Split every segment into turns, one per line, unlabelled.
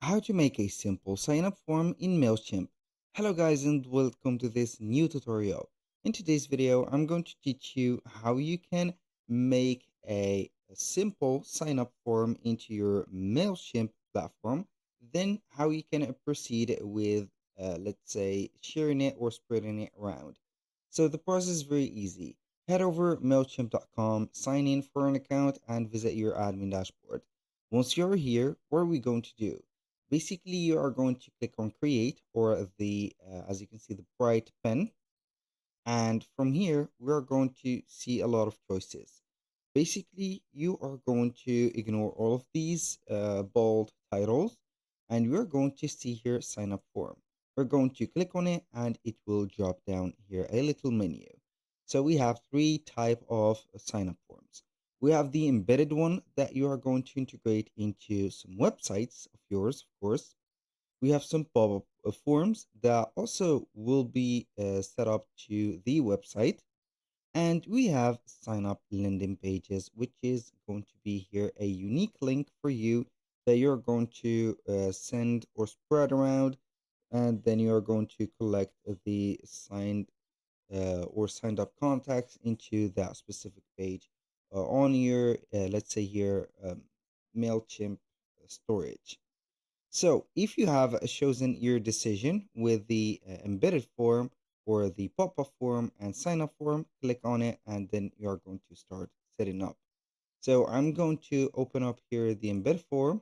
How to make a simple sign-up form in Mailchimp. Hello guys and welcome to this new tutorial. In today's video, I'm going to teach you how you can make a simple sign-up form into your Mailchimp platform, then how you can proceed with, let's say, sharing it or spreading it around. So the process is very easy. Head over Mailchimp.com, sign in for an account, and visit your admin dashboard. Once you're here, what are we going to do? Basically, you are going to click on create or as you can see, the bright pen. And from here, we are going to see a lot of choices. Basically, you are going to ignore all of these bold titles and you are going to see here sign up form. We're going to click on it and it will drop down here a little menu. So we have three type of sign up forms. We have the embedded one that you are going to integrate into some websites of yours, of course. We have some pop-up forms that also will be set up to the website, and we have sign up landing pages, which is going to be here a unique link for you that you're going to send or spread around, and then you're going to collect the or signed up contacts into that specific page on your, let's say here, MailChimp storage. So if you have chosen your decision with the embedded form or the pop-up form and sign-up form, click on it and then you are going to start setting up. So I'm going to open up here the embedded form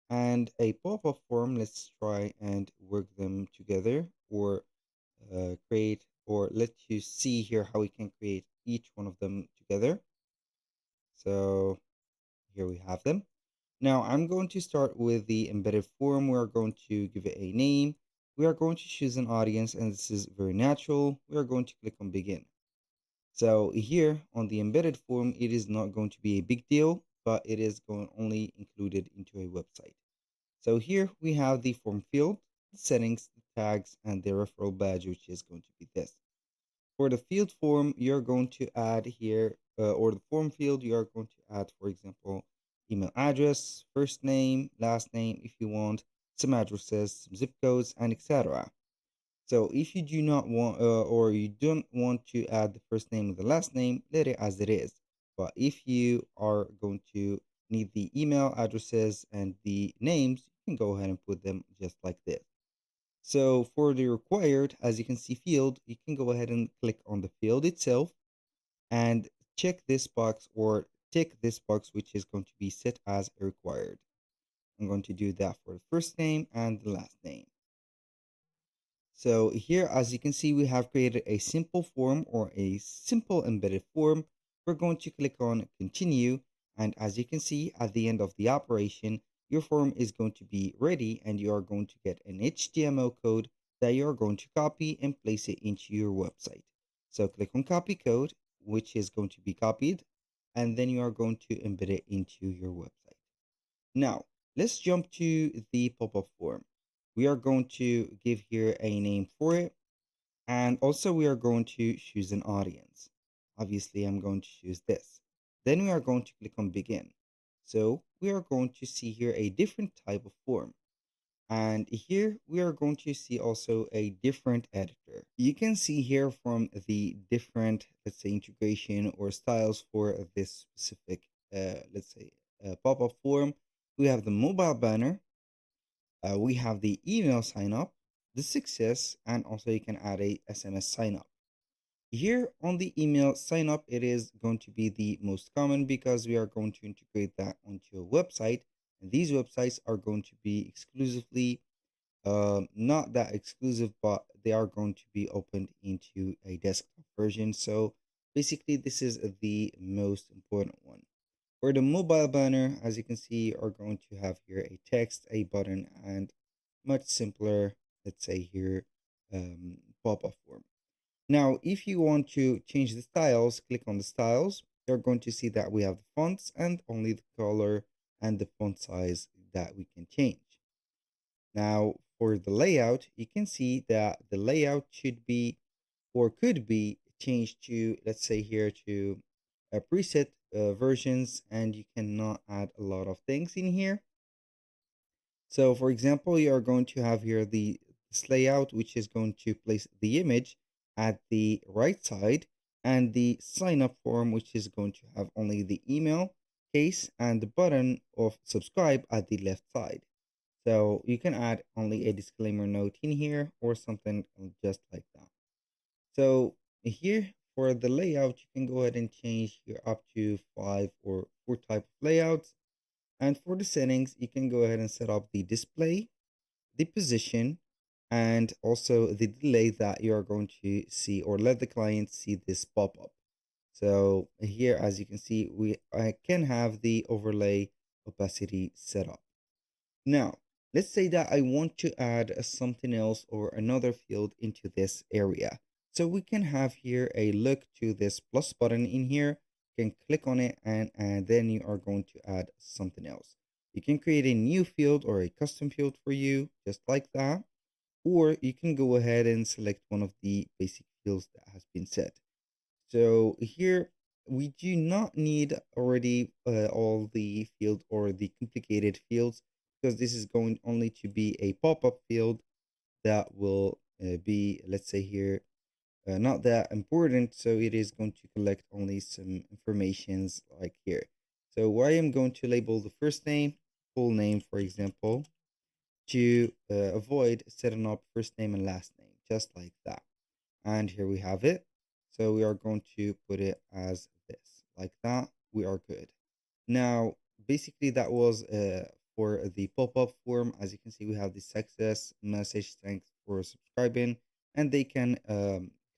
and a pop-up form. Let's try and work them together or create or let you see here how we can create each one of them together. So here we have them. Now I'm going to start with the embedded form. We are going to give it a name. We are going to choose an audience, and this is very natural. We are going to click on begin. So here on the embedded form, it is not going to be a big deal, but it is going only included into a website. So here we have the form field, the settings, the tags, and the referral badge, which is going to be this. For the field form, you're going to add here, or the form field, you are going to add, for example, email address, first name, last name, if you want, some addresses, some zip codes, and etc. So if you do not want, or you don't want to add the first name and the last name, let it as it is. But if you are going to need the email addresses and the names, you can go ahead and put them just like this. So for the required, as you can see field, you can go ahead and click on the field itself and check this box or tick this box, which is going to be set as required. I'm going to do that for the first name and the last name. So here, as you can see, we have created a simple form or a simple embedded form. We're going to click on continue. And as you can see, at the end of the operation, your form is going to be ready and you are going to get an HTML code that you're going to copy and place it into your website. So click on copy code, which is going to be copied, and then you are going to embed it into your website. Now, let's jump to the pop-up form. We are going to give here a name for it. And also we are going to choose an audience. Obviously, I'm going to choose this. Then we are going to click on begin. So we are going to see here a different type of form. And here we are going to see also a different editor. You can see here from the different, let's say, integration or styles for this specific, let's say, pop-up form. We have the mobile banner, we have the email sign up, the success, and also you can add a SMS sign up. Here on the email sign up, it is going to be the most common because we are going to integrate that onto a website. And these websites are going to be exclusively, not that exclusive, but they are going to be opened into a desktop version. So basically, this is the most important one. For the mobile banner, as you can see, are going to have here a text, a button, and much simpler, let's say here, pop-up form. Now, if you want to change the styles, click on the styles. You're going to see that we have the fonts and only the color and the font size that we can change. Now, for the layout, you can see that the layout should be or could be changed to, let's say here, to preset versions, and you cannot add a lot of things in here. So for example, you are going to have here this layout, which is going to place the image at the right side, and the sign up form, which is going to have only the email case and the button of subscribe at the left side. So you can add only a disclaimer note in here or something just like that. So here for the layout, you can go ahead and change here up to 5 or 4 type of layouts. And for the settings, you can go ahead and set up the display, the position, and also the delay that you are going to see or let the client see this pop up. So here, as you can see, I can have the overlay opacity set up. Now, let's say that I want to add something else or another field into this area. So we can have here a look to this plus button in here. You can click on it and then you are going to add something else. You can create a new field or a custom field for you, just like that. Or you can go ahead and select one of the basic fields that has been set. So here we do not need already all the field or the complicated fields because this is going only to be a pop-up field that will be, let's say here, not that important. So it is going to collect only some informations like here. So I am going to label the first name, full name, for example, to avoid setting up first name and last name, just like that. And here we have it. So we are going to put it as this, like that. We are good. Now, basically that was for the pop-up form. As you can see, we have the success message, thanks for subscribing, and they can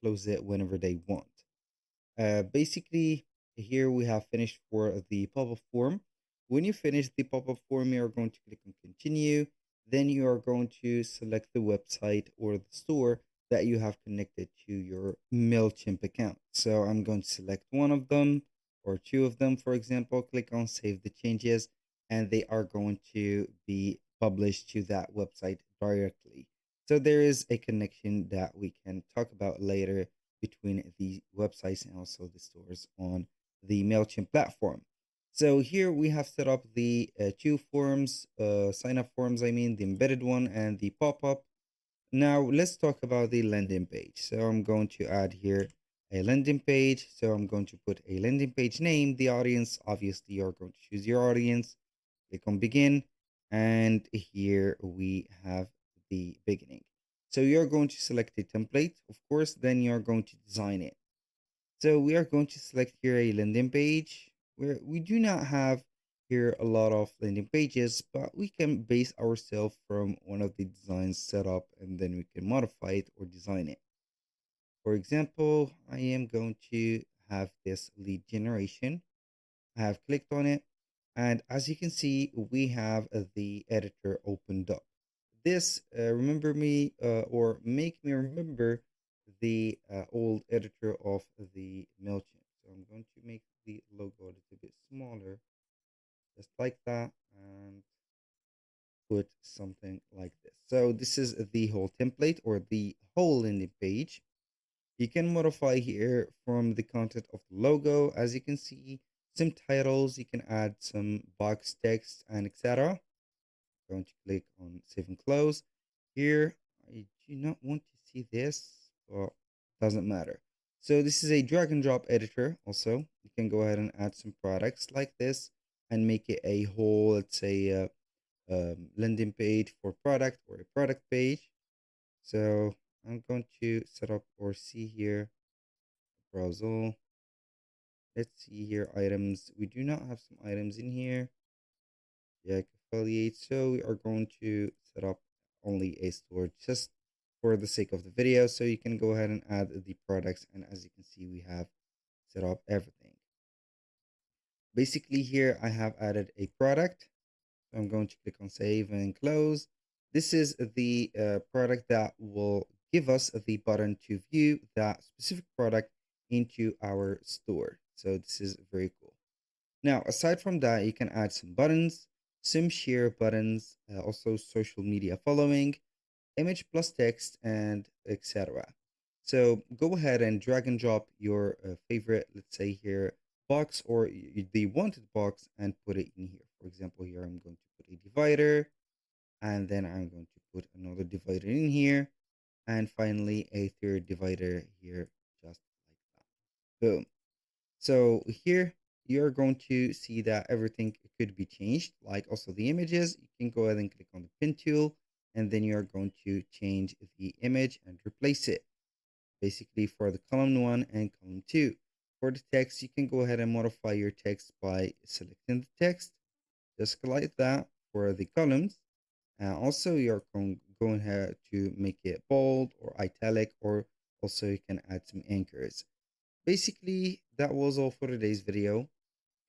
close it whenever they want. Basically, here we have finished for the pop-up form. When you finish the pop-up form, you are going to click on continue. Then you are going to select the website or the store that you have connected to your Mailchimp account. So I'm going to select one of them or two of them, for example, click on save the changes, and they are going to be published to that website directly. So there is a connection that we can talk about later between the websites and also the stores on the MailChimp platform. So here we have set up the two forms, sign up forms, I mean, the embedded one and the pop up. Now let's talk about the landing page. So I'm going to add here a landing page. So I'm going to put a landing page name, the audience. Obviously, you're going to choose your audience. Click on begin. And here we have the beginning. So you're going to select a template, of course, then you're going to design it. So we are going to select here a landing page where we do not have here a lot of landing pages, but we can base ourselves from one of the designs set up and then we can modify it or design it. For example, I am going to have this lead generation. I have clicked on it. And as you can see, we have the editor opened up. This remember me or make me remember the old editor of the MailChimp. So I'm going to make the logo a little bit smaller, just like that, and put something like this. So this is the whole template or the whole landing page. You can modify here from the content of the logo. As you can see, some titles, you can add some box text and etc. Going to click on save and close. Here, I do not want to see this, but doesn't matter. So this is a drag and drop editor also. You can go ahead and add some products like this and make it a whole, let's say, landing page for product or a product page. So I'm going to set up or see here, browse all. Let's see here, items. We do not have some items in here. Yeah, affiliate. So we are going to set up only a store just for the sake of the video. So you can go ahead and add the products. And as you can see, we have set up everything. Basically here, I have added a product. So I'm going to click on save and close. This is the product that will give us the button to view that specific product into our store. So this is very cool. Now, aside from that, you can add some buttons, some share buttons, also social media following, image plus text, and etc. So go ahead and drag and drop your favorite, let's say here, box or the wanted box and put it in here. For example, here I'm going to put a divider and then I'm going to put another divider in here, and finally a third divider here, just like that. Boom. So here you're going to see that everything could be changed, like also the images. You can go ahead and click on the pin tool, and then you're going to change the image and replace it, basically for the column 1 and column 2. For the text, you can go ahead and modify your text by selecting the text, just like that for the columns. Also, you're going here to make it bold or italic, or also you can add some anchors. Basically, that was all for today's video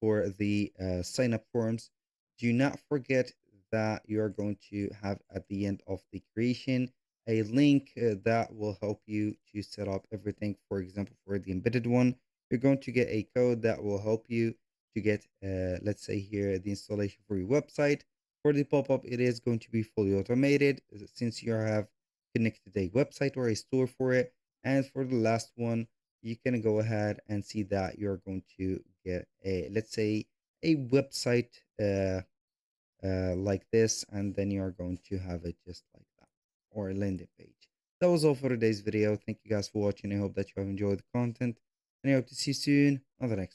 for the sign up forms. Do not forget that you are going to have at the end of the creation a link that will help you to set up everything. For example, for the embedded one, you're going to get a code that will help you to get, let's say here, the installation for your website. For the pop-up, it is going to be fully automated since you have connected a website or a store for it. And for the last one, you can go ahead and see that you're going to get a, let's say, a website like this, and then you're going to have it just like that, or a landing page. That was all for today's video. Thank you guys for watching. I hope that you have enjoyed the content, and I hope to see you soon on the next one.